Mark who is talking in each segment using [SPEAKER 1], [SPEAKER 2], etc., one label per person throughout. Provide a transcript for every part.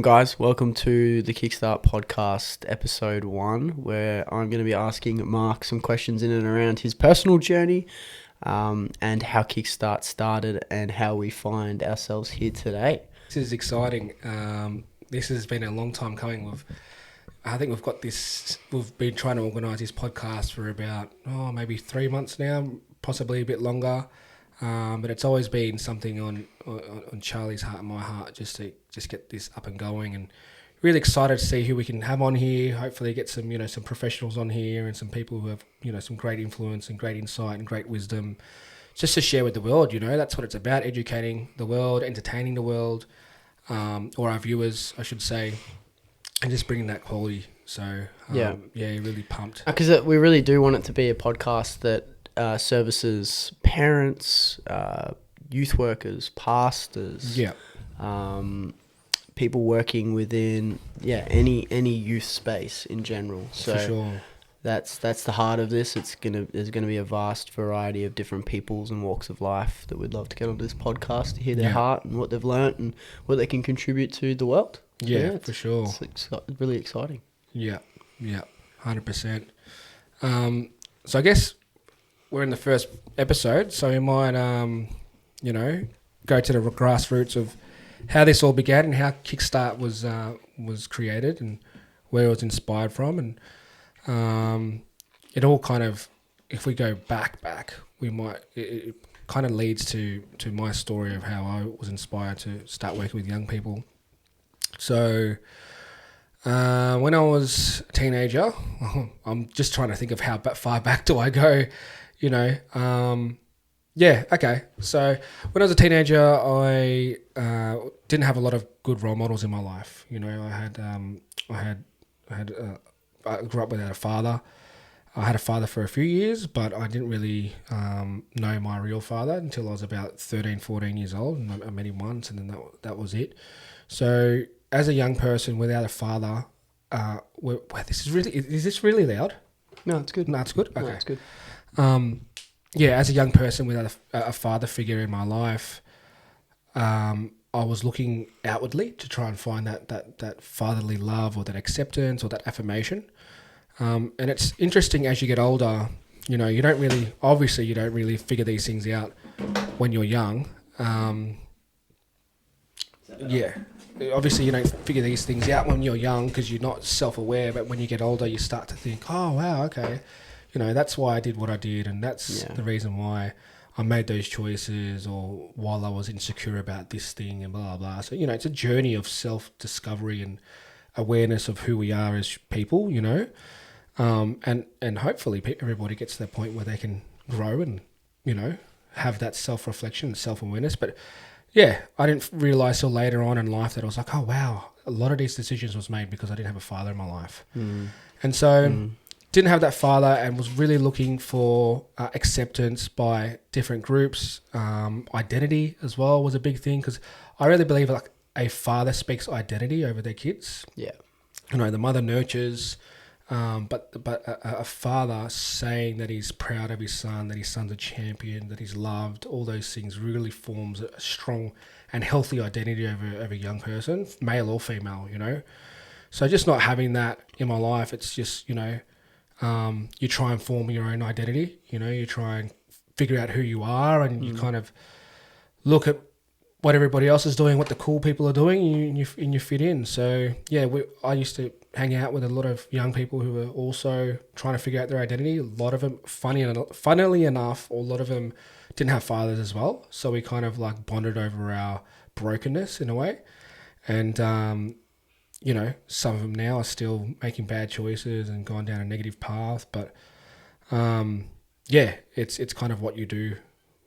[SPEAKER 1] Guys, welcome to the Kickstart podcast episode 1, where I'm going to be asking Mark some questions in and around his personal journey, and how Kickstart started and how we find ourselves here today.
[SPEAKER 2] This is exciting. This has been a long time coming. I think we've been trying to organise this podcast for about, maybe 3 months now, possibly a bit longer. But it's always been something on Charlie's heart and my heart, just to get this up and going, and really excited to see who we can have on here. Hopefully get some professionals on here and some people who have some great influence and great insight and great wisdom, just to share with the world. That's what it's about: educating the world, entertaining the world, or our viewers, I should say, and just bringing that quality. So really pumped,
[SPEAKER 1] because we really do want it to be a podcast that services parents, youth workers, pastors, people working within any youth space in general. So
[SPEAKER 2] for sure.
[SPEAKER 1] That's the heart of this. There's gonna be a vast variety of different peoples and walks of life that we'd love to get onto this podcast to hear their heart and what they've learnt and what they can contribute to the world.
[SPEAKER 2] For sure.
[SPEAKER 1] It's really exciting.
[SPEAKER 2] 100%. So I guess we're in the first episode, so we might, go to the grassroots of how this all began and how Kickstart was created and where it was inspired from. And it all kind of, if we go back, it kind of leads to my story of how I was inspired to start working with young people. So when I was a teenager, I'm just trying to think of how far back do I go. So when I was a teenager, I didn't have a lot of good role models in my life. I grew up without a father. I had a father for a few years, but I didn't really know my real father until I was about 13, 14 years old, and I met him once, and then that was it. So as a young person without a father, is this really loud?
[SPEAKER 1] No, it's good.
[SPEAKER 2] No, it's good. Okay,
[SPEAKER 1] no, it's good.
[SPEAKER 2] As a young person without a father figure in my life, I was looking outwardly to try and find that fatherly love or that acceptance or that affirmation. And it's interesting as you get older, you don't really figure these things out when you're young. Obviously you don't figure these things out when you're young because you're not self-aware, but when you get older you start to think, oh wow, okay, that's why I did what I did, and that's the reason why I made those choices, or while I was insecure about this thing and blah, blah. So, it's a journey of self-discovery and awareness of who we are as people, and hopefully everybody gets to that point where they can grow and, have that self-reflection and self-awareness. But I didn't realize till later on in life that I was like, oh wow, a lot of these decisions was made because I didn't have a father in my life. And so didn't have that father, and was really looking for acceptance by different groups. Identity as well was a big thing, because I really believe like a father speaks identity over their kids. The mother nurtures, but a father saying that he's proud of his son, that his son's a champion, that he's loved, all those things really forms a strong and healthy identity over a young person, male or female. So just not having that in my life, it's just you try and form your own identity. You try and figure out who you are, and you kind of look at what everybody else is doing, what the cool people are doing, and you fit in. So I used to hang out with a lot of young people who were also trying to figure out their identity. A lot of them, funnily enough, a lot of them didn't have fathers as well. So we kind of like bonded over our brokenness in a way. And some of them now are still making bad choices and gone down a negative path. But it's kind of what you do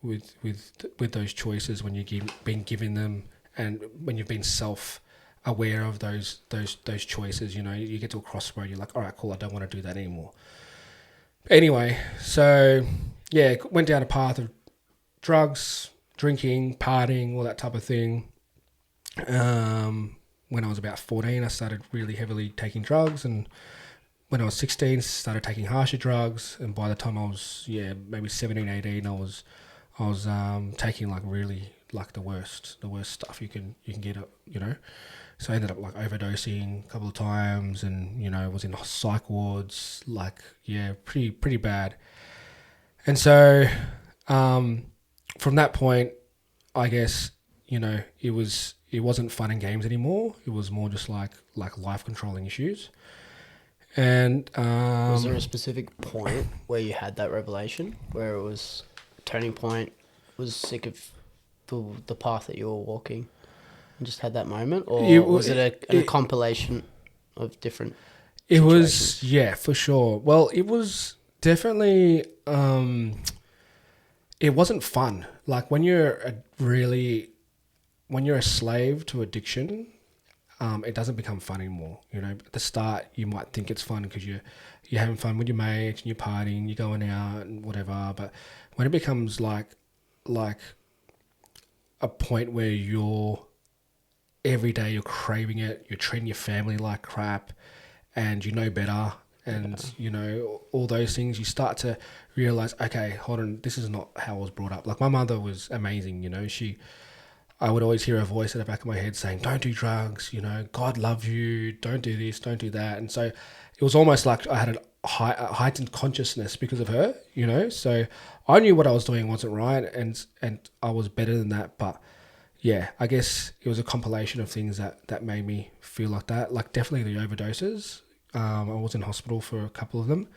[SPEAKER 2] with those choices when you've been given them, and when you've been self-aware of those choices. You get to a crossroad, you're like, all right, cool, I don't want to do that anymore. Anyway, so went down a path of drugs, drinking, partying, all that type of thing. When I was about 14, I started really heavily taking drugs, and when I was 16, started taking harsher drugs, and by the time I was maybe 17, 18, I was taking like really like the worst stuff you can get, So I ended up like overdosing a couple of times, and was in psych wards. Like, yeah, pretty bad. And so from that point, I guess it wasn't fun and games anymore. It was more just like life controlling issues. And
[SPEAKER 1] Was there a specific point where you had that revelation, where it was a turning point, was sick of the path that you were walking, and just had that moment, or was it a compilation of different
[SPEAKER 2] It
[SPEAKER 1] situations?
[SPEAKER 2] was, yeah, for sure. Well, it was definitely, it wasn't fun. Like when you're a slave to addiction, it doesn't become fun anymore. At the start, you might think it's fun because you're having fun with your mates and you're partying, you're going out and whatever. But when it becomes like a point where every day you're craving it, you're treating your family like crap, and you know better, and all those things, you start to realize, okay, hold on, this is not how I was brought up. Like, my mother was amazing. I would always hear a voice at the back of my head saying, don't do drugs, God loves you, don't do this, don't do that. And so it was almost like I had a heightened consciousness because of her. So I knew what I was doing wasn't right, and I was better than that. But yeah, I guess it was a compilation of things that made me feel like that. Like, definitely the overdoses. I was in hospital for a couple of them.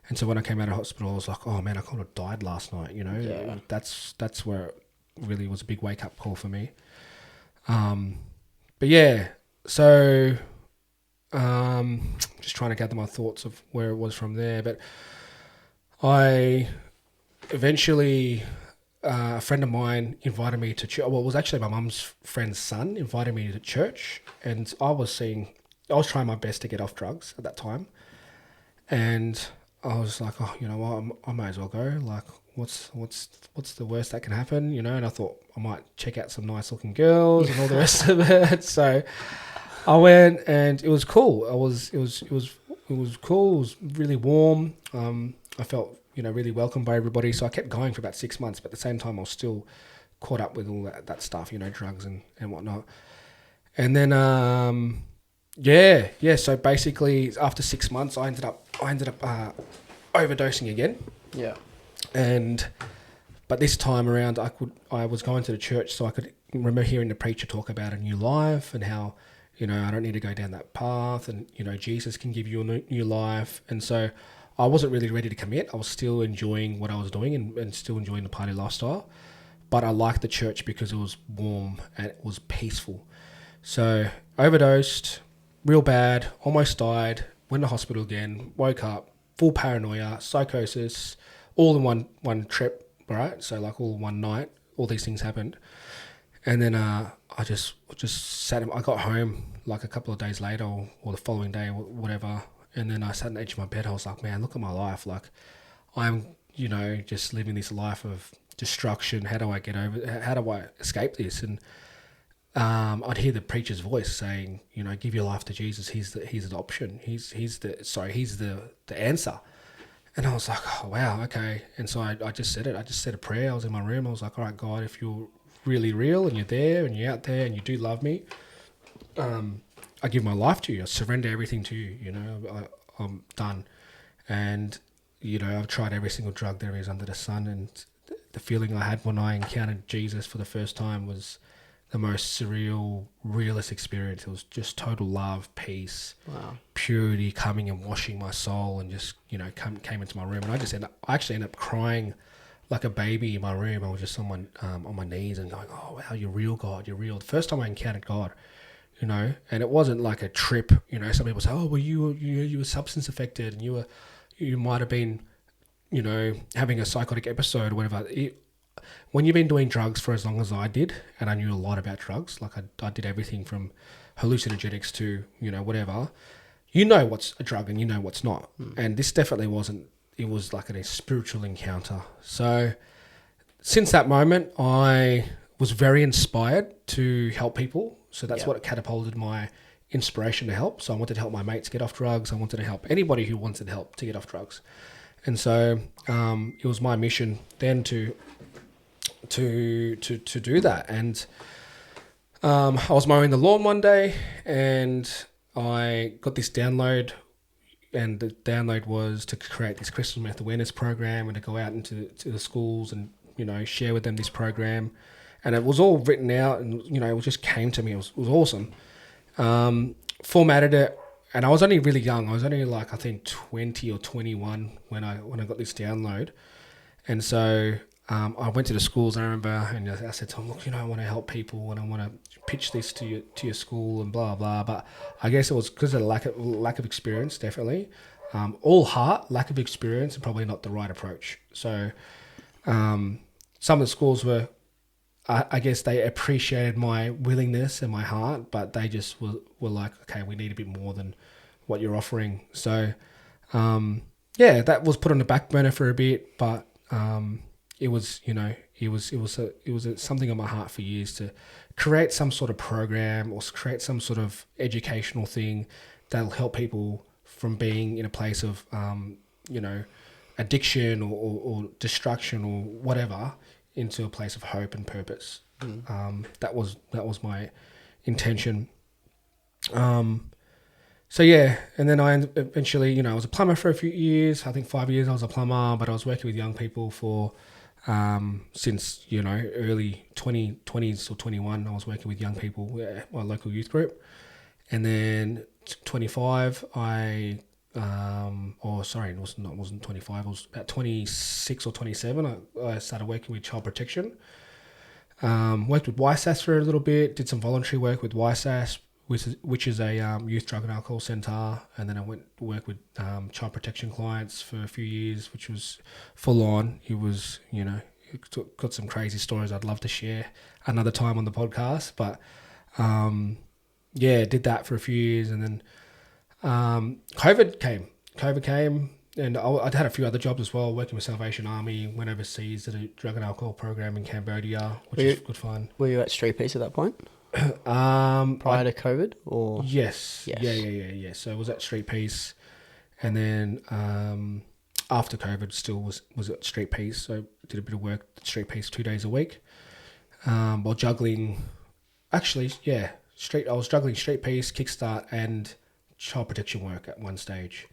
[SPEAKER 2] And so when I came out of hospital, I was like, oh man, I could have died last night,
[SPEAKER 1] Yeah.
[SPEAKER 2] That's where it really was a big wake up call for me. But yeah, so just trying to gather my thoughts of where it was from there. But I eventually, a friend of mine invited me to church. Well, it was actually my mum's friend's son invited me to church, and I was trying my best to get off drugs at that time, and I was like, oh, you know what, I might as well go. Like, what's the worst that can happen, And I thought I might check out some nice looking girls and all the rest of it. So I went, and it was cool. It was cool. It was really warm. I felt really welcomed by everybody. So I kept going for about 6 months, but at the same time I was still caught up with all that stuff, drugs and whatnot. And then yeah. So basically, after 6 months, I ended up overdosing again.
[SPEAKER 1] Yeah.
[SPEAKER 2] But this time around, I was going to the church, so I could remember hearing the preacher talk about a new life and how, I don't need to go down that path, and Jesus can give you a new life. And so I wasn't really ready to commit. I was still enjoying what I was doing and still enjoying the party lifestyle. But I liked the church because it was warm and it was peaceful. So overdosed, real bad, almost died, went to hospital again, woke up, full paranoia, psychosis, all in one trip, right? So like all in one night, all these things happened. And then I just sat, I got home like a couple of days later or the following day or whatever. And then I sat on the edge of my bed. I was like, man, look at my life. Like, I'm, just living this life of destruction. How do I escape this? And I'd hear the preacher's voice saying, give your life to Jesus. He's the option. He's the answer. And I was like, oh, wow, okay. And so I just said it. I just said a prayer. I was in my room. I was like, all right, God, if you're really real and you're there and you're out there and you do love me, I give my life to you. I surrender everything to you. I'm done. And, I've tried every single drug there is under the sun. And the feeling I had when I encountered Jesus for the first time was the most surreal, realist experience. It was just total love, peace,
[SPEAKER 1] Wow.
[SPEAKER 2] purity coming and washing my soul, and just came into my room. And I actually ended up crying like a baby in my room. I was just on my knees and going, "Oh wow, you're real, God, you're real." The first time I encountered God, and it wasn't like a trip. Some people say, "Oh, well, you were substance affected, and you might have been, having a psychotic episode or whatever." When you've been doing drugs for as long as I did, and I knew a lot about drugs, like I did everything from hallucinogenics to, whatever, what's a drug and what's not. And this definitely wasn't. It was like a spiritual encounter. So since that moment, I was very inspired to help people. So that's what catapulted my inspiration to help. So I wanted to help my mates get off drugs. I wanted to help anybody who wanted help to get off drugs. And so it was my mission then to do that. And I was mowing the lawn one day and I got this download, and the download was to create this crystal meth awareness program and to go out into to the schools and, share with them this program. And it was all written out and, it just came to me. It was awesome. Formatted it, and I was only really young. I was only like, I think 20 or 21 when I got this download. And so I went to the schools, and I remember, and I said to them, look, I want to help people and I want to pitch this to your school and blah, blah. But I guess it was because of lack of experience, definitely. All heart, lack of experience, and probably not the right approach. So some of the schools were, I guess they appreciated my willingness and my heart, but they just were like, okay, we need a bit more than what you're offering. So, that was put on the back burner for a bit, but it was something on my heart for years to create some sort of program or create some sort of educational thing that'll help people from being in a place of, addiction or destruction or whatever, into a place of hope and purpose. That was my intention. So yeah, and then I eventually, I was a plumber for a few years. I think 5 years I was a plumber, but I was working with young people for since early 20s or 21. I was working with young people, my local youth group, and then 25 it wasn't 25. I was about 26 or 27. I started working with child protection. Worked with YSAS for a little bit. Did some voluntary work with YSAS, which is a youth drug and alcohol centre. And then I went to work with child protection clients for a few years, which was full on. It was, got some crazy stories I'd love to share another time on the podcast. But did that for a few years, and then COVID came, and I'd had a few other jobs as well, working with Salvation Army, went overseas, did a drug and alcohol program in Cambodia, which is good fun.
[SPEAKER 1] Were you at Street Piece at that point? Prior to COVID, or?
[SPEAKER 2] Yes. Yeah. So I was at Street Piece, and then after COVID still was at Street Piece, so did a bit of work at Street Piece 2 days a week, while juggling, I was juggling Street Piece, Kickstart, and child protection work at one stage.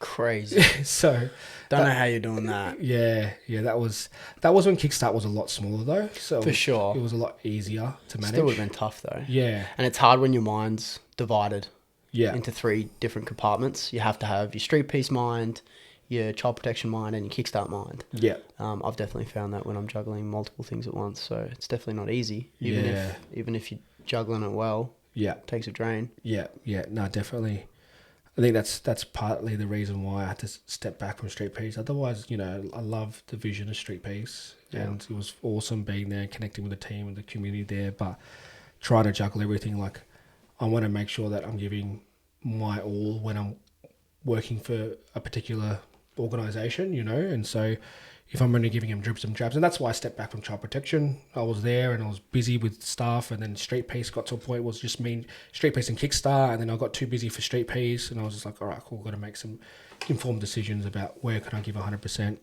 [SPEAKER 1] Crazy.
[SPEAKER 2] So
[SPEAKER 1] don't know how you're doing that.
[SPEAKER 2] Yeah. That was when Kickstart was a lot smaller though. So
[SPEAKER 1] for sure,
[SPEAKER 2] it was a lot easier to manage.
[SPEAKER 1] Still would have been tough though.
[SPEAKER 2] Yeah.
[SPEAKER 1] And it's hard when your mind's divided.
[SPEAKER 2] Yeah.
[SPEAKER 1] Into 3 different compartments. You have to have your Street Piece mind, your child protection mind, and your Kickstart mind.
[SPEAKER 2] Yeah.
[SPEAKER 1] I've definitely found that when I'm juggling multiple things at once. So it's definitely not easy. Even if you're juggling it well.
[SPEAKER 2] Yeah.
[SPEAKER 1] It takes a drain.
[SPEAKER 2] Yeah. No, definitely. I think that's partly the reason why I had to step back from Street Piece. Otherwise, I love the vision of Street Piece, and it was awesome being there, connecting with the team and the community there. But trying to juggle everything, like I want to make sure that I'm giving my all when I'm working for a particular organisation, and so if I'm only giving them dribs and drabs, and that's why I stepped back from child protection. I was there and I was busy with stuff, and then Street Piece got to a point was just me, Street Piece and Kickstart, and then I got too busy for Street Piece, and I was just like, all right, cool, got to make some informed decisions about where can I give 100%.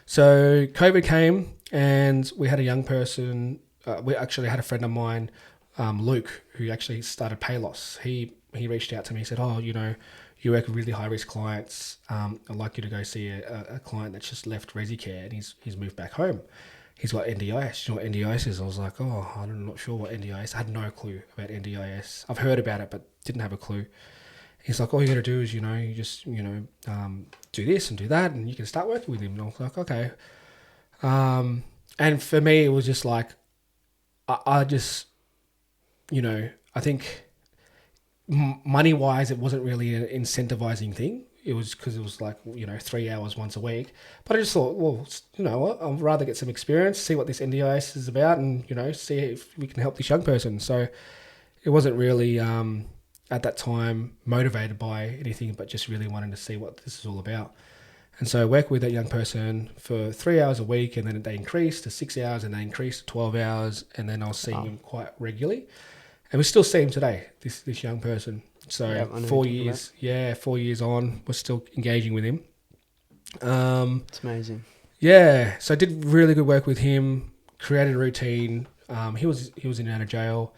[SPEAKER 2] So COVID came, and we had a young person. We actually had a friend of mine, Luke, who actually started Payless. He reached out to me and said, oh, you work with really high-risk clients. I'd like you to go see a client that's just left ResiCare, and he's moved back home. He's got NDIS. You know what NDIS is? I was like, oh, I'm not sure what NDIS. I had no clue about NDIS. I've heard about it, but didn't have a clue. He's like, all you got to do is, you just, do this and do that, and you can start working with him. And I was like, okay. And for me, it was just like, I just, I think money-wise, it wasn't really an incentivizing thing. It was because it was like, 3 hours once a week. But I just thought, well, you know what? I'd rather get some experience, see what this NDIS is about, and, see if we can help this young person. So it wasn't really, at that time, motivated by anything, but just really wanting to see what this is all about. And so I worked with that young person for 3 hours a week, and then they increased to 6 hours, and they increased to 12 hours, and then I was seeing him quite regularly. And we still see him today, this young person. So 4 years, 4 years on, we're still engaging with him.
[SPEAKER 1] It's amazing.
[SPEAKER 2] Yeah, so I did really good work with him, created a routine. He was in and out of jail.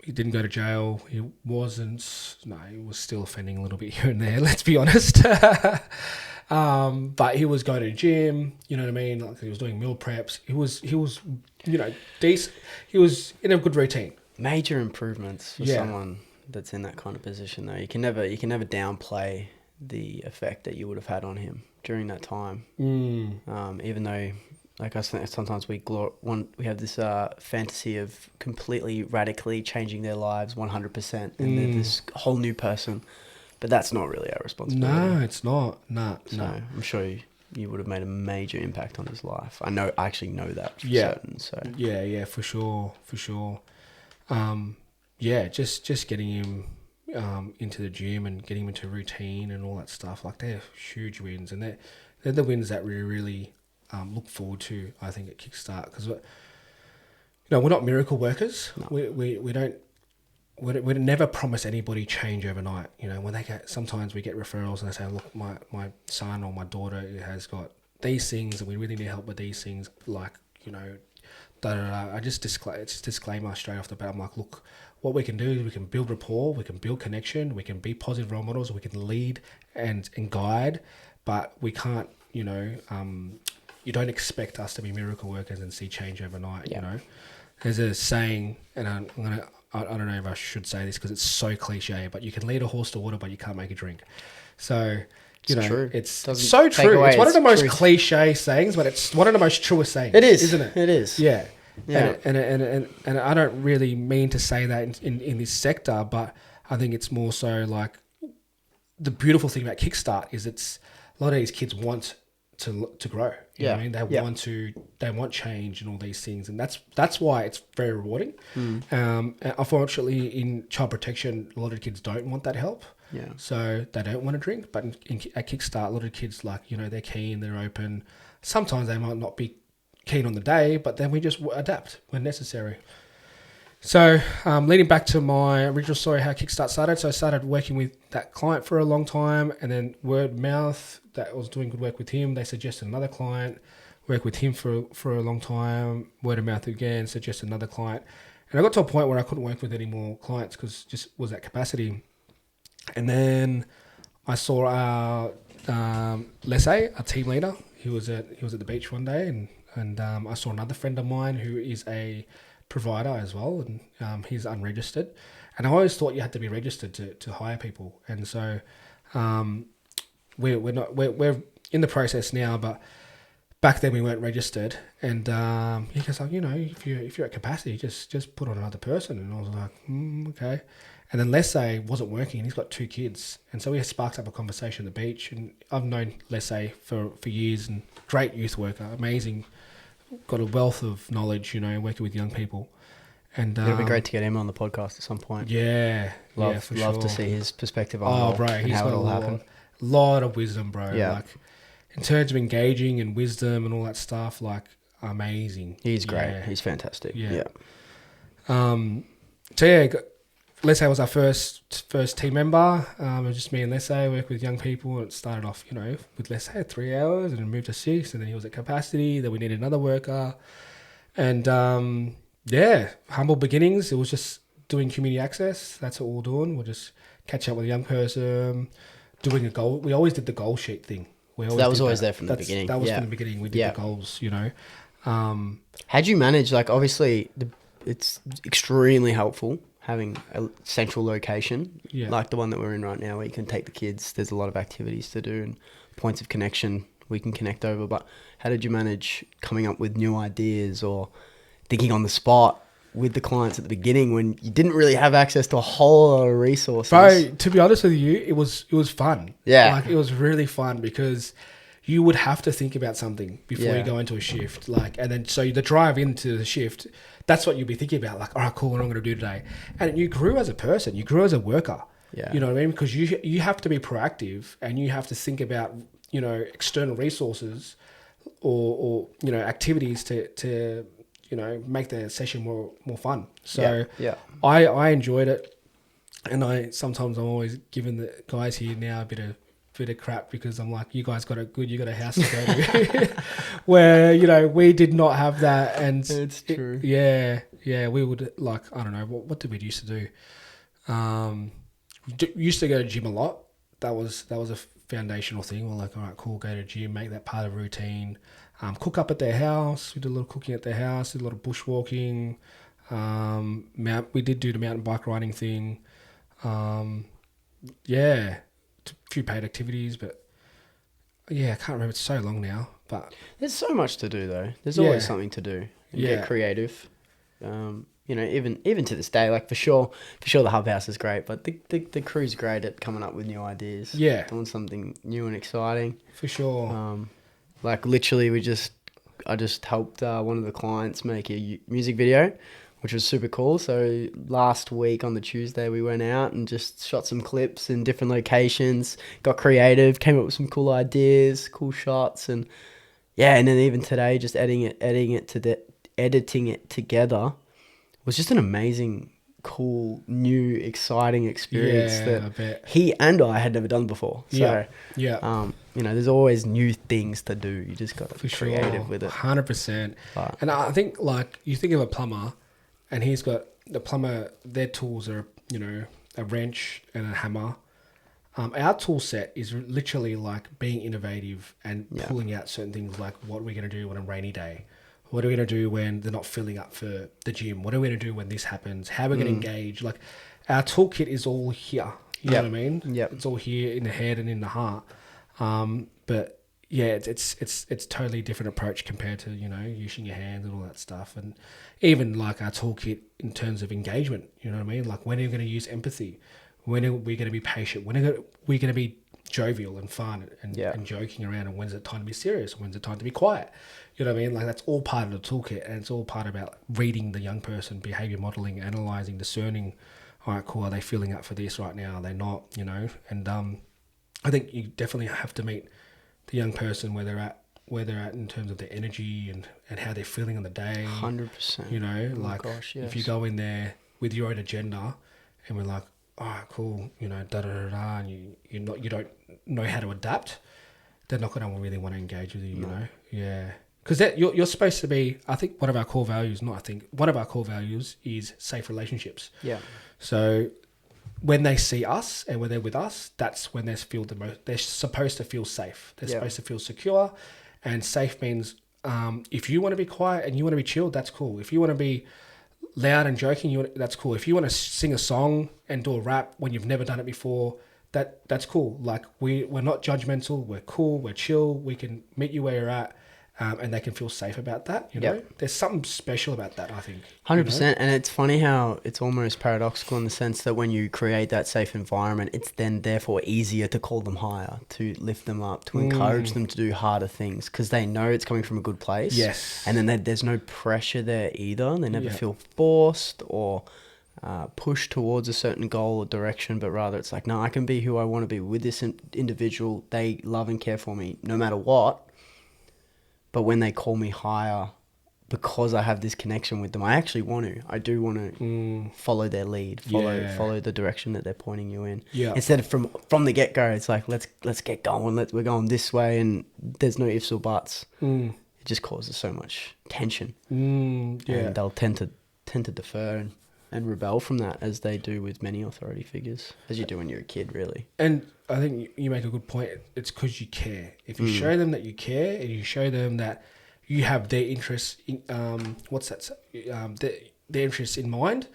[SPEAKER 2] He didn't go to jail. He wasn't. No, he was still offending a little bit here and there. Let's be honest. But he was going to the gym. You know what I mean? Like he was doing meal preps. He was decent. He was in a good routine.
[SPEAKER 1] Major improvements for someone that's in that kind of position, though. You can never downplay the effect that you would have had on him during that time. Even though, like, I think sometimes we have this fantasy of completely radically changing their lives 100%, and they're this whole new person. But that's not really our responsibility.
[SPEAKER 2] No, it's not. No.
[SPEAKER 1] I'm sure you would have made a major impact on his life. I actually know that for certain. So
[SPEAKER 2] yeah, for sure. Just getting him into the gym and getting him into routine and all that stuff. Like, they're huge wins, and they're the wins that we really look forward to, I think, at Kickstart, because we're not miracle workers. No. We don't. We never promise anybody change overnight. When sometimes we get referrals and they say, look, my son or my daughter has got these things and we really need help with these things. Like, I just disclaimer straight off the bat. I'm like, look, what we can do is we can build rapport, we can build connection, we can be positive role models, we can lead and guide, but we can't, you don't expect us to be miracle workers and see change overnight, There's a saying, and I don't know if I should say this because it's so cliche, but you can lead a horse to water, but you can't make it drink. So,
[SPEAKER 1] true.
[SPEAKER 2] It's so true. It's one of the most cliche sayings, but it's one of the most truest sayings.
[SPEAKER 1] It is,
[SPEAKER 2] isn't it?
[SPEAKER 1] It is.
[SPEAKER 2] Yeah. And I don't really mean to say that in this sector, but I think it's more so like the beautiful thing about Kickstart is a lot of these kids want to grow. You know what I mean? They want change and all these things, and that's why it's very rewarding. Unfortunately, in child protection, a lot of kids don't want that help.
[SPEAKER 1] Yeah.
[SPEAKER 2] So they don't want to drink. But at Kickstart, a lot of kids, like, they're keen, they're open. Sometimes they might not be keen on the day, but then we just adapt when necessary. So leading back to my original story, how Kickstart started. So I started working with that client for a long time, and then word of mouth, that I was doing good work with him. They suggested another client, work with him for a long time, word of mouth again, suggest another client. And I got to a point where I couldn't work with any more clients because just was at capacity. And then I saw Lesay, a team leader. He was at the beach one day, and I saw another friend of mine who is a provider as well, and he's unregistered. And I always thought you had to be registered to hire people. And so we're in the process now, but back then we weren't registered. And he goes like, if you're at capacity, just put on another person. And I was like, okay. And then Lesay wasn't working, and he's got 2 kids. And so we sparked up a conversation at the beach. And I've known Lesay for years, and great youth worker, amazing, got a wealth of knowledge, working with young people. And
[SPEAKER 1] it'd be great to get him on the podcast at some point.
[SPEAKER 2] Yeah,
[SPEAKER 1] love
[SPEAKER 2] sure.
[SPEAKER 1] to see his perspective on
[SPEAKER 2] he's
[SPEAKER 1] how
[SPEAKER 2] got
[SPEAKER 1] it all happened.
[SPEAKER 2] Lot of wisdom, bro.
[SPEAKER 1] Yeah.
[SPEAKER 2] Like, in terms of engaging and wisdom and all that stuff, like, amazing.
[SPEAKER 1] He's great.
[SPEAKER 2] Yeah.
[SPEAKER 1] He's fantastic. Yeah.
[SPEAKER 2] So yeah, Lesay was our first team member. It was just me and Lesay, work with young people. It started off, with Lesay at 3 hours, and it moved to 6, and then he was at capacity. Then we needed another worker, and humble beginnings. It was just doing community access. That's what we're doing. We'll just catch up with a young person, doing a goal. We always did the goal sheet thing.
[SPEAKER 1] That was always there from the beginning.
[SPEAKER 2] That was from the beginning. We did the goals,
[SPEAKER 1] How'd you manage? Like, obviously, it's extremely helpful having a central location, like the one that we're in right now, where you can take the kids. There's a lot of activities to do and points of connection we can connect over. But how did you manage coming up with new ideas or thinking on the spot with the clients at the beginning when you didn't really have access to a whole lot of resources?
[SPEAKER 2] Bro, to be honest with you, it was fun.
[SPEAKER 1] Yeah.
[SPEAKER 2] Like, it was really fun because you would have to think about something before you go into a shift. Like, and then, so the drive into the shift, that's what you'd be thinking about. Like, all right, cool, what am I going to do today? And you grew as a person, you grew as a worker.
[SPEAKER 1] Yeah.
[SPEAKER 2] You know what I mean? Because you have to be proactive, and you have to think about, external resources or activities to make the session more fun. So I enjoyed it, and I'm always giving the guys here now a bit of bit of crap because I'm like, you guys got it good, you got a house to go to. Where, you know, we did not have that. And
[SPEAKER 1] It's true.
[SPEAKER 2] yeah, we would like, I don't know, what did we used to do? We used to go to gym a lot. That was a foundational thing. We're like, all right, cool, go to gym, make that part of routine. Cook up at their house. We did a little cooking at their house, did a lot of bushwalking. We did do the mountain bike riding thing. Yeah, a few paid activities, but yeah, I can't remember. It's so long now, but
[SPEAKER 1] There's so much to do though. There's
[SPEAKER 2] Yeah.
[SPEAKER 1] always something to do. And
[SPEAKER 2] Yeah.
[SPEAKER 1] Get creative. You know, even to this day, like for sure the hub house is great, but the crew's great at coming up with new ideas.
[SPEAKER 2] Yeah.
[SPEAKER 1] Doing something new and exciting.
[SPEAKER 2] for sure.
[SPEAKER 1] Like literally, I just helped one of the clients make a music video, which was super cool. So last week on the Tuesday, we went out and just shot some clips in different locations, got creative, came up with some cool ideas, cool shots, and yeah. And then even today, just editing it together was just an amazing, cool, new, exciting experience
[SPEAKER 2] Yeah,
[SPEAKER 1] that
[SPEAKER 2] I bet.
[SPEAKER 1] he and I had never done before. So.
[SPEAKER 2] Yeah. Yeah.
[SPEAKER 1] You know, there's always new things to do. You just got to
[SPEAKER 2] For
[SPEAKER 1] be creative with it.
[SPEAKER 2] 100%.
[SPEAKER 1] But
[SPEAKER 2] And I think, like, you think of a plumber, and he's got the plumber. Their tools are, you know, a wrench and a hammer. Our tool set is literally like being innovative and
[SPEAKER 1] Yeah.
[SPEAKER 2] pulling out certain things, like what are we going to do on a rainy day? What are we going to do when they're not filling up for the gym? What are we going to do when this happens? How are we going to engage? Like, our toolkit is all here. You know
[SPEAKER 1] Yep.
[SPEAKER 2] what I mean?
[SPEAKER 1] Yep.
[SPEAKER 2] It's all here in the head and in the heart. But yeah, it's totally different approach compared to, you know, using your hands and all that stuff. And even like our toolkit in terms of engagement, you know what I mean? Like, when are you going to use empathy? When are we going to be patient? When are we going to be jovial and fun and joking around? And when's it time to be serious? When's it time to be quiet? You know what I mean? Like, that's all part of the toolkit, and it's all part about reading the young person, behavior modeling, analyzing, discerning. All right, cool. Are they feeling up for this right now? Are they not? You know, and I think you definitely have to meet the young person where they're at in terms of their energy and how they're feeling on the day.
[SPEAKER 1] 100%.
[SPEAKER 2] You know,
[SPEAKER 1] Oh my
[SPEAKER 2] like
[SPEAKER 1] gosh,
[SPEAKER 2] if you
[SPEAKER 1] yes.
[SPEAKER 2] go in there with your own agenda and we're like, all right, cool, you know, da da da da, and you don't know how to adapt, they're not going to really want to engage with you. You know, yeah. Because you're supposed to be, I think one of our core values is safe relationships.
[SPEAKER 1] Yeah.
[SPEAKER 2] So when they see us and when they're with us, that's when they feel the most, they're supposed to feel safe. They're supposed to feel secure. And safe means if you want to be quiet and you want to be chilled, that's cool. If you want to be loud and joking, that's cool. If you want to sing a song and do a rap when you've never done it before, that's cool. Like, we're not judgmental. We're cool. We're chill. We can meet you where you're at. And they can feel safe about that, you know? There's something special about that, I think.
[SPEAKER 1] 100%.
[SPEAKER 2] You know?
[SPEAKER 1] And it's funny how it's almost paradoxical in the sense that when you create that safe environment, it's then therefore easier to call them higher, to lift them up, to encourage them to do harder things because they know it's coming from a good place.
[SPEAKER 2] Yes.
[SPEAKER 1] And then there's no pressure there either. They never feel forced or pushed towards a certain goal or direction, but rather it's like, no, I can be who I want to be with this individual. They love and care for me no matter what. But when they call me higher, because I have this connection with them, I actually want to. I do want to follow their lead, follow the direction that they're pointing you in.
[SPEAKER 2] Yeah.
[SPEAKER 1] Instead of from the get go, it's like let's get going. We're going this way, and there's no ifs or buts. It just causes so much tension, and they'll tend to defer and rebel from that, as they do with many authority figures, as you do when you're a kid, really.
[SPEAKER 2] And I think you make a good point. It's because you care. If you show them that you care and you show them that you have their interests in, their interests in mind,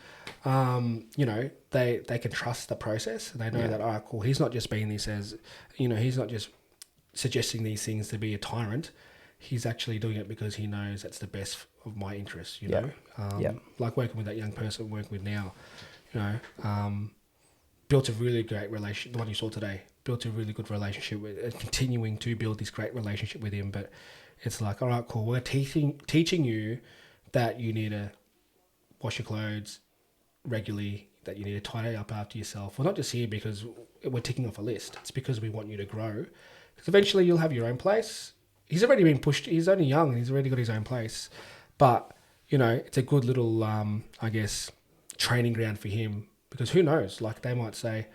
[SPEAKER 2] you know, they can trust the process. They know that, all right, cool, he's not just being this as, you know, he's not just suggesting these things to be a tyrant. He's actually doing it because he knows that's the best of my interests, you know. Like working with that young person I'm working with now, you know, built a really great relationship. The one you saw today, built a really good relationship with, continuing to build this great relationship with him. But it's like, all right, cool, we're teaching you that you need to wash your clothes regularly, that you need to tidy up after yourself. We're not just here because we're ticking off a list. It's because we want you to grow. Because eventually you'll have your own place. He's already been pushed. He's only young and he's already got his own place. But, you know, it's a good little, I guess, training ground for him. Because who knows? Like, they might say,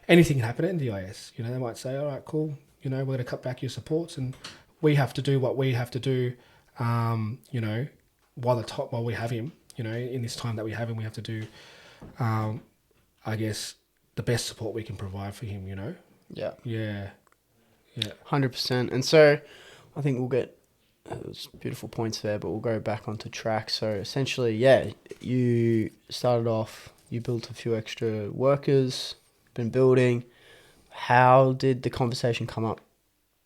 [SPEAKER 2] anything can happen at NDIS. You know, they might say, all right, cool, you know, we're going to cut back your supports and we have to do what we have to do, you know, while we have him, you know, in this time that we have him, we have to do, I guess, the best support we can provide for him, you know?
[SPEAKER 1] Yeah.
[SPEAKER 2] Yeah. Yeah.
[SPEAKER 1] 100%. And so I think we'll get those beautiful points there, but we'll go back onto track. So essentially, yeah, you started off, you built a few extra workers, been building. How did the conversation come up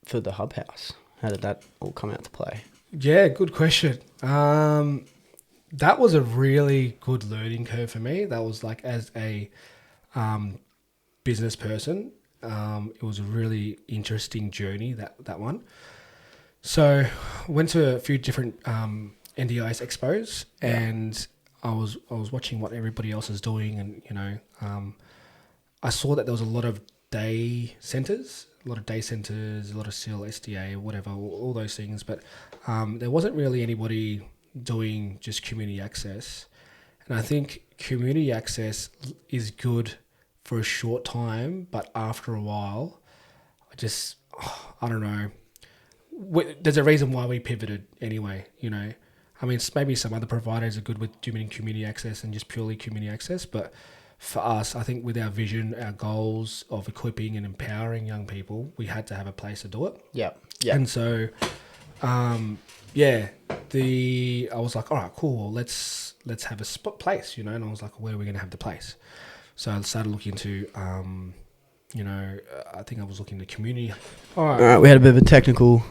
[SPEAKER 1] for the hub house? How did that all come out to play?
[SPEAKER 2] Yeah, good question. That was a really good learning curve for me. That was like, as a business person, it was a really interesting journey, that one. So went to a few different NDIS expos, and I was watching what everybody else is doing, and you know, I saw that there was a lot of day centres, a lot of SEAL, SDA, whatever, all those things, but there wasn't really anybody doing just community access. And I think community access is good for a short time, but after a while, I don't know. There's a reason why we pivoted anyway, you know. I mean, maybe some other providers are good with doing community access and just purely community access, but for us, I think with our vision, our goals of equipping and empowering young people, we had to have a place to do it.
[SPEAKER 1] Yeah. Yeah.
[SPEAKER 2] And so, I was like, all right, cool. Well, let's have a place, you know. And I was like, where are we going to have the place? So I started looking into, I think I was looking to community.
[SPEAKER 1] All right. We had a bit of a technical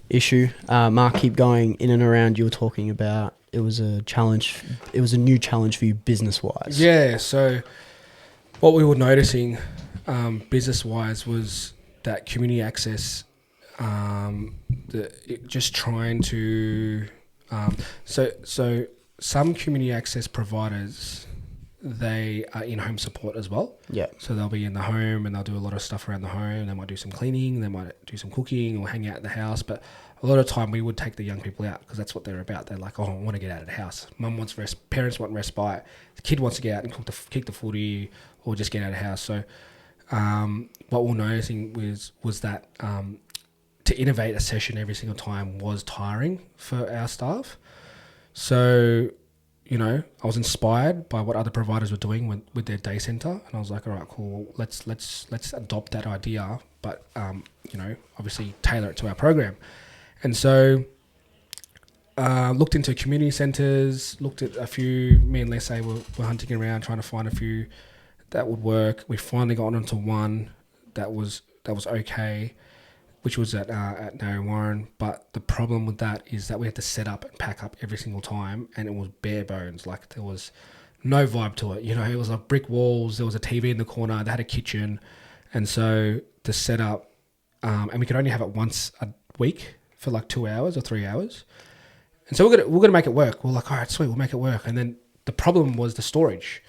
[SPEAKER 1] issue. Mark, keep going in and around. You were talking about it was a challenge. It was a new challenge for you business wise.
[SPEAKER 2] Yeah. So what we were noticing business wise was that community access, just trying to, so some community access providers, they are in-home support as well.
[SPEAKER 1] Yeah.
[SPEAKER 2] So they'll be in the home and they'll do a lot of stuff around the home. They might do some cleaning, they might do some cooking or hang out at the house. But a lot of time we would take the young people out because that's what they're about. They're like, oh, I want to get out of the house. Mum wants rest, parents want respite. The kid wants to get out and kick the footy or just get out of the house. So what we're noticing was that to innovate a session every single time was tiring for our staff. So, you know, I was inspired by what other providers were doing with their day centre, and I was like, all right, cool, let's adopt that idea, but obviously tailor it to our program. And so looked into community centres, looked at a few. Me and Leslie were hunting around trying to find a few that would work. We finally got onto one that was okay, which was at Warren. But the problem with that is that we had to set up and pack up every single time, and it was bare bones. Like, there was no vibe to it. You know, it was like brick walls. There was a TV in the corner. They had a kitchen, and so the setup, and we could only have it once a week for like 2 hours or 3 hours. And so we're gonna make it work. We're like, all right, sweet, we'll make it work. And then the problem was the storage.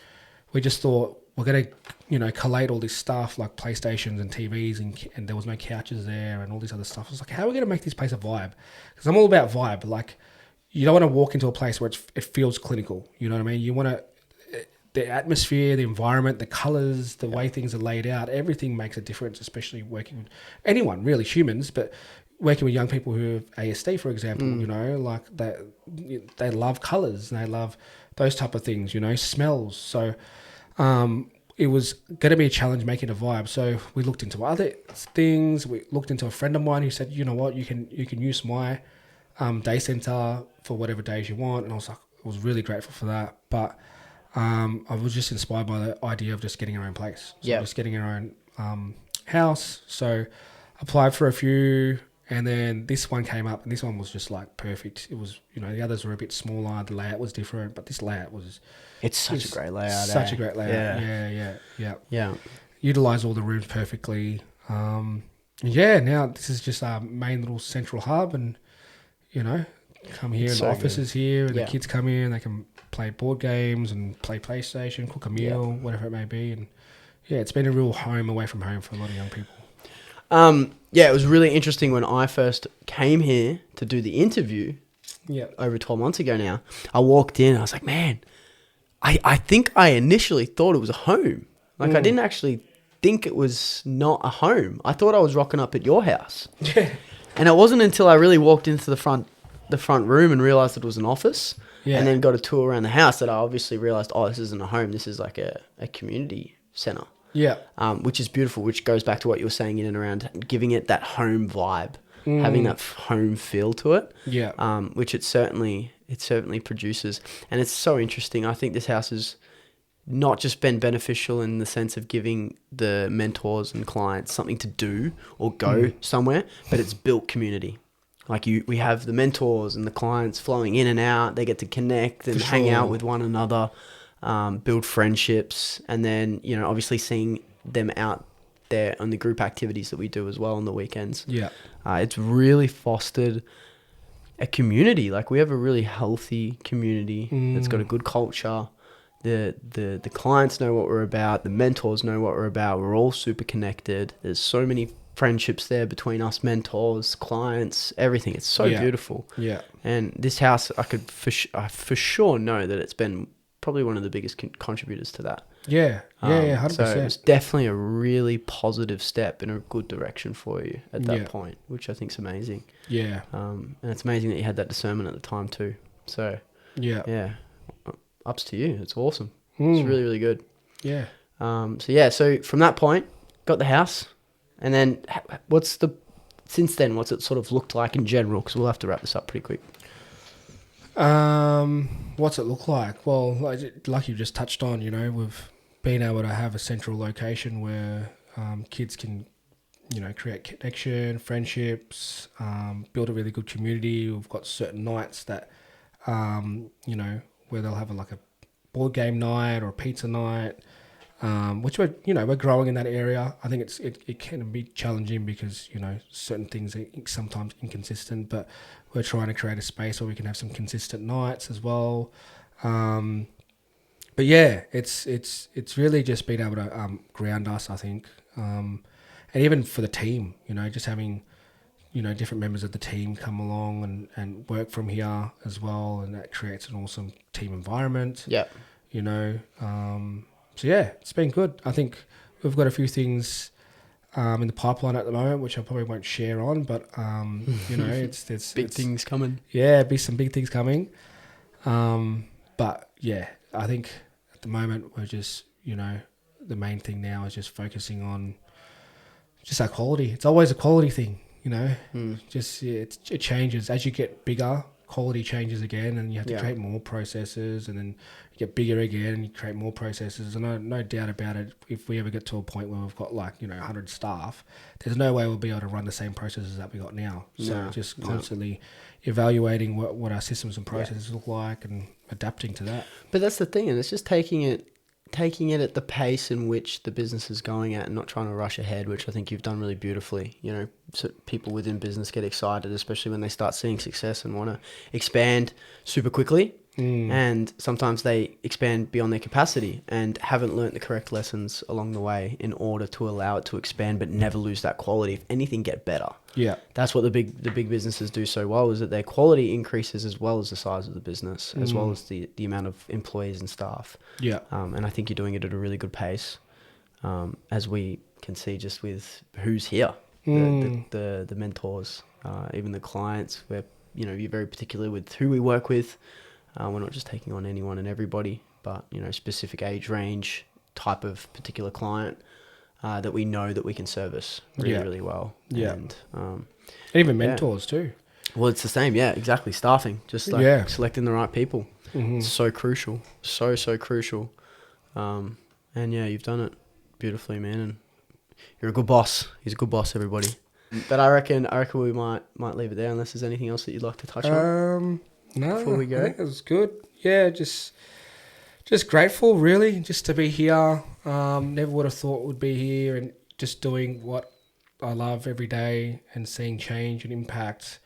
[SPEAKER 2] We just thought, we're going to, collate all this stuff like PlayStations and TVs and there was no couches there and all this other stuff. I was like, how are we going to make this place a vibe? Because I'm all about vibe. Like, you don't want to walk into a place where it feels clinical. You know what I mean? You want to, the atmosphere, the environment, the colors, the way things are laid out, everything makes a difference, especially working with anyone, really, humans, but working with young people who have ASD, for example, like they love colors and they love those type of things, smells. So, it was going to be a challenge making a vibe. So we looked into other things. We looked into a friend of mine who said, you know what, you can use my day center for whatever days you want. And I was really grateful for that. But I was just inspired by the idea of just getting our own place. So just getting our own house. So applied for a few, and then this one came up, and this one was just like perfect. It was, the others were a bit smaller. The layout was different, but this layout was...
[SPEAKER 1] It's such a great layout.
[SPEAKER 2] Such a great layout. Yeah. Utilize all the rooms perfectly. Now this is just our main little central hub, and come here, and the office is here, and the kids come in, they can play board games and play PlayStation, cook a meal, whatever it may be, and it's been a real home away from home for a lot of young people.
[SPEAKER 1] It was really interesting when I first came here to do the interview. Over 12 months ago now. I walked in, I was like, man, I think I initially thought it was a home. Like, I didn't actually think it was not a home. I thought I was rocking up at your house.
[SPEAKER 2] Yeah.
[SPEAKER 1] And it wasn't until I really walked into the front room and realized it was an office,
[SPEAKER 2] Yeah.
[SPEAKER 1] and then got a tour around the house, that I obviously realized, oh, this isn't a home. This is like a community center,
[SPEAKER 2] Yeah.
[SPEAKER 1] which is beautiful, which goes back to what you were saying in and around giving it that home vibe, having that home feel to it,
[SPEAKER 2] Yeah.
[SPEAKER 1] which it certainly produces. And it's so interesting. I think this house has not just been beneficial in the sense of giving the mentors and clients something to do or go somewhere, but it's built community. Like we have the mentors and the clients flowing in and out. They get to connect and hang out with one another, build friendships, and then, you know, obviously seeing them out there on the group activities that we do as well on the weekends.
[SPEAKER 2] Yeah.
[SPEAKER 1] It's really fostered a community. Like, we have a really healthy community that's got a good culture. The clients know what we're about. The mentors know what we're about. We're all super connected. There's so many friendships there between us mentors, clients, everything. It's so beautiful.
[SPEAKER 2] Yeah.
[SPEAKER 1] And this house, I for sure know that it's been probably one of the biggest contributors to that.
[SPEAKER 2] Yeah. Yeah. 100%.
[SPEAKER 1] So it's definitely a really positive step in a good direction for you at that point, which I think is amazing.
[SPEAKER 2] Yeah.
[SPEAKER 1] And it's amazing that you had that discernment at the time too. So yeah, ups to you. It's awesome. It's really, really good.
[SPEAKER 2] Yeah.
[SPEAKER 1] So from that point, got the house, and then since then, what's it sort of looked like in general? Because we'll have to wrap this up pretty quick.
[SPEAKER 2] What's it look like? Well, like you just touched on, you know, we've been able to have a central location where kids can, you know, create connection, friendships, build a really good community. We've got certain nights that, you know, where they'll have like a board game night or a pizza night, which we're growing in that area. I think it can be challenging because, you know, certain things are sometimes inconsistent, but we're trying to create a space where we can have some consistent nights as well. But yeah, it's really just been able to ground us, I think, and even for the team, you know, just having, you know, different members of the team come along and work from here as well, and that creates an awesome team environment.
[SPEAKER 1] Yeah,
[SPEAKER 2] you know. So yeah, it's been good. I think we've got a few things in the pipeline at the moment, which I probably won't share on, but you know, it's
[SPEAKER 1] things coming.
[SPEAKER 2] Yeah, be some big things coming. But yeah, I think at the moment we're just, you know, the main thing now is just focusing on just our quality. It's always a quality thing, you know. Just it changes as you get bigger. Quality changes again, and you have to create more processes, and then you get bigger again and you create more processes. And no doubt about it, if we ever get to a point where we've got, like, you know, 100 staff, there's no way we'll be able to run the same processes that we got now. So just constantly evaluating what our systems and processes look like and adapting to that.
[SPEAKER 1] But that's the thing, and it's just taking it at the pace in which the business is going at and not trying to rush ahead, which I think you've done really beautifully. You know, so people within business get excited, especially when they start seeing success and want to expand super quickly. And sometimes they expand beyond their capacity and haven't learnt the correct lessons along the way in order to allow it to expand, but never lose that quality. If anything, get better. Yeah, that's what the big businesses do so well, is that their quality increases as well as the size of the business, as well as the amount of employees and staff. Yeah, and I think you're doing it at a really good pace, as we can see just with who's here, the mentors, even the clients. Where, you know, you're very particular with who we work with. We're not just taking on anyone and everybody, but, you know, specific age range, type of particular client that we know that we can service really well. Yeah. And
[SPEAKER 2] even mentors too.
[SPEAKER 1] Well, it's the same. Yeah, exactly. Staffing, just like selecting the right people. It's so crucial. So crucial. And yeah, you've done it beautifully, man. And you're a good boss. He's a good boss, everybody. But I reckon we might leave it there, unless there's anything else that you'd like to touch on.
[SPEAKER 2] No,
[SPEAKER 1] before we go.
[SPEAKER 2] I think it was good. Yeah, just grateful, really, just to be here. Never would have thought would be here, and just doing what I love every day and seeing change and impact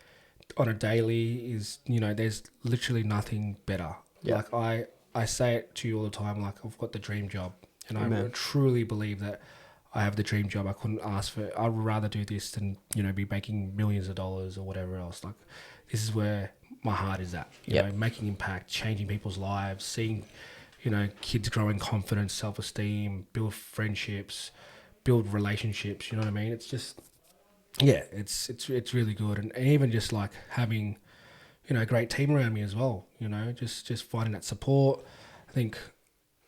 [SPEAKER 2] on a daily is, you know, there's literally nothing better. Yeah. Like I say it to you all the time, like, I've got the dream job, and I truly believe that I have the dream job. I couldn't ask for it. I'd rather do this than, you know, be making millions of dollars or whatever else. Like, this is where my heart is at, you know, making impact, changing people's lives, seeing, you know, kids grow in confidence, self-esteem, build friendships, build relationships. You know what I mean? It's just, yeah, it's really good, and even just like having, you know, a great team around me as well. You know, just finding that support. I think,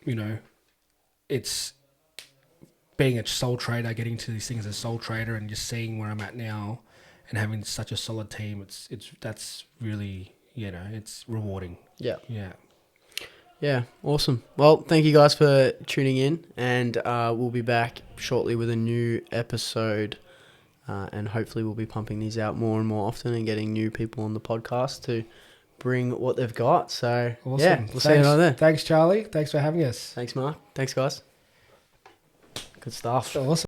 [SPEAKER 2] you know, it's being a sole trader, getting to these things as a sole trader, and just seeing where I'm at now, and having such a solid team. That's really, you know, it's rewarding.
[SPEAKER 1] Yeah.
[SPEAKER 2] Yeah.
[SPEAKER 1] Yeah, awesome. Well, thank you guys for tuning in, and we'll be back shortly with a new episode, and hopefully we'll be pumping these out more and more often and getting new people on the podcast to bring what they've got. So,
[SPEAKER 2] Awesome.
[SPEAKER 1] yeah, we'll see you on there.
[SPEAKER 2] Thanks, Charlie. Thanks for having us.
[SPEAKER 1] Thanks, Mark. Thanks, guys. Good stuff.
[SPEAKER 2] Awesome.